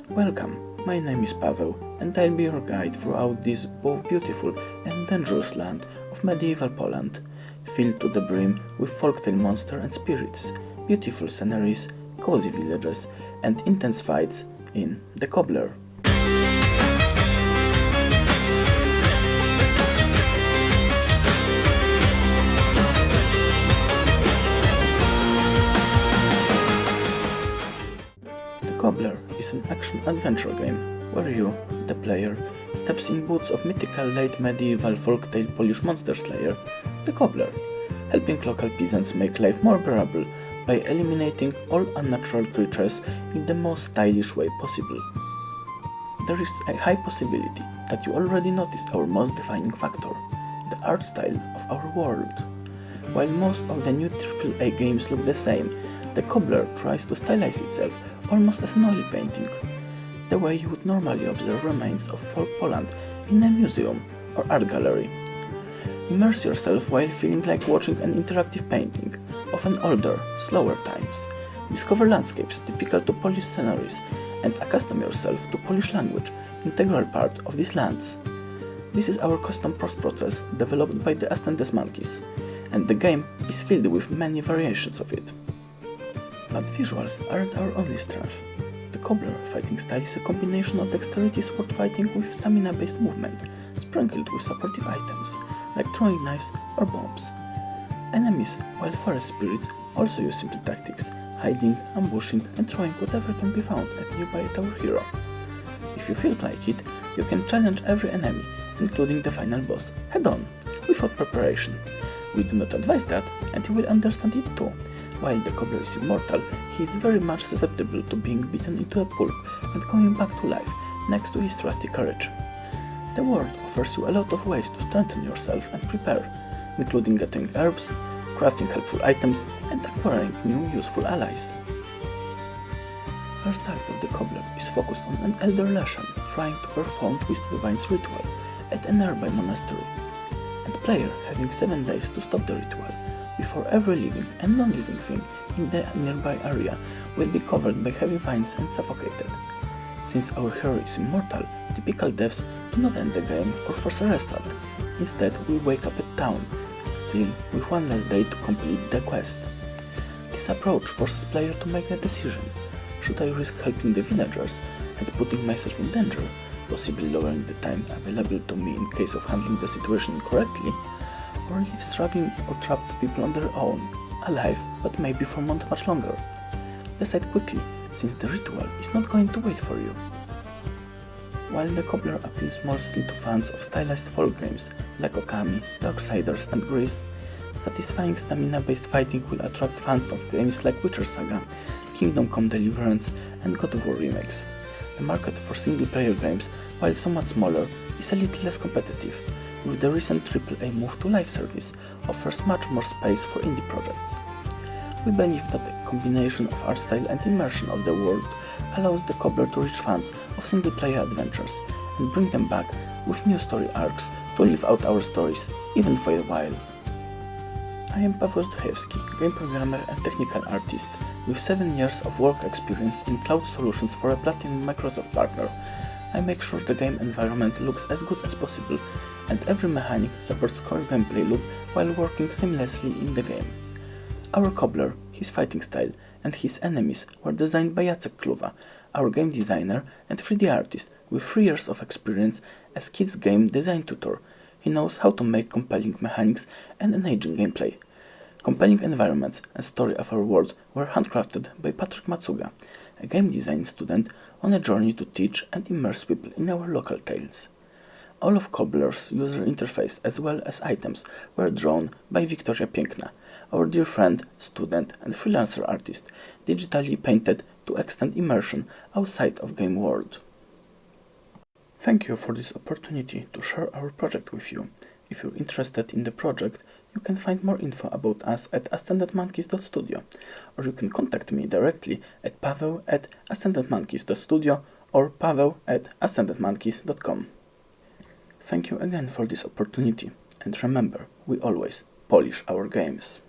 Welcome, my name is Paweł and I'll be your guide throughout this both beautiful and dangerous land of medieval Poland, filled to the brim with folktale monsters and spirits, beautiful sceneries, cozy villages and intense fights in the Cobbler. Cobbler is an action-adventure game where you, the player, steps in boots of mythical late medieval folktale Polish monster slayer, the Cobbler, helping local peasants make life more bearable by eliminating all unnatural creatures in the most stylish way possible. There is a high possibility that you already noticed our most defining factor, the art style of our world. While most of the new AAA games look the same, the Cobbler tries to stylize itself almost as an oil painting, the way you would normally observe remains of folk Poland in a museum or art gallery. Immerse yourself while feeling like watching an interactive painting of an older, slower times. Discover landscapes typical to Polish sceneries and accustom yourself to Polish language, integral part of these lands. This is our custom process developed by the Ascended Monkeys, and the game is filled with many variations of it. But visuals aren't our only strength. The Cobbler fighting style is a combination of dexterity sword fighting with stamina-based movement, sprinkled with supportive items, like throwing knives or bombs. Enemies, while forest spirits, also use simple tactics, hiding, ambushing and throwing whatever can be found nearby at our hero. If you feel like it, you can challenge every enemy, including the final boss, head-on, without preparation. We do not advise that, and you will understand it too. While the Cobbler is immortal, he is very much susceptible to being beaten into a pulp and coming back to life next to his trusty courage. The world offers you a lot of ways to strengthen yourself and prepare, including getting herbs, crafting helpful items and acquiring new useful allies. First act of the Cobbler is focused on an elder Leshan trying to perform Twist Divine's ritual at a nearby monastery, and player having 7 days to stop the ritual before every living and non-living thing in the nearby area will be covered by heavy vines and suffocated. Since our hero is immortal, typical deaths do not end the game or force a restart. Instead, we wake up at town, still with one less day to complete the quest. This approach forces player to make a decision. Should I risk helping the villagers and putting myself in danger, possibly lowering the time available to me in case of handling the situation incorrectly, or leave struggling or trapped people on their own, alive but maybe for much longer? Decide quickly, since the ritual is not going to wait for you. While the Cobbler appeals mostly to fans of stylized folk games like Okami, Darksiders and Grease, satisfying stamina-based fighting will attract fans of games like Witcher Saga, Kingdom Come Deliverance and God of War remakes. The market for single-player games, while somewhat smaller, is a little less competitive, with the recent AAA move to live service offers much more space for indie projects. We believe that the combination of art style and immersion of the world allows the Cobbler to reach fans of single-player adventures and bring them back with new story arcs to live out our stories, even for a while. I am Paweł Zdechewski, game programmer and technical artist with 7 years of work experience in cloud solutions for a Platinum Microsoft partner. I make sure the game environment looks as good as possible and every mechanic supports core gameplay loop while working seamlessly in the game. Our Cobbler, his fighting style and his enemies were designed by Jacek Kluwa, our game designer and 3D artist with 3 years of experience as kids game design tutor. He knows how to make compelling mechanics and engaging gameplay. Compelling environments and story of our world were handcrafted by Patrick Matsuga, a game design student on a journey to teach and immerse people in our local tales. All of Cobbler's user interface as well as items were drawn by Wiktoria Piękna, our dear friend, student and freelancer artist, digitally painted to extend immersion outside of game world. Thank you for this opportunity to share our project with you. If you're interested in the project, you can find more info about us at ascendedmonkeys.studio, or you can contact me directly at paweł@ascendedmonkeys.studio or paweł@ascendedmonkeys.com. Thank you again for this opportunity, and remember, we always polish our games.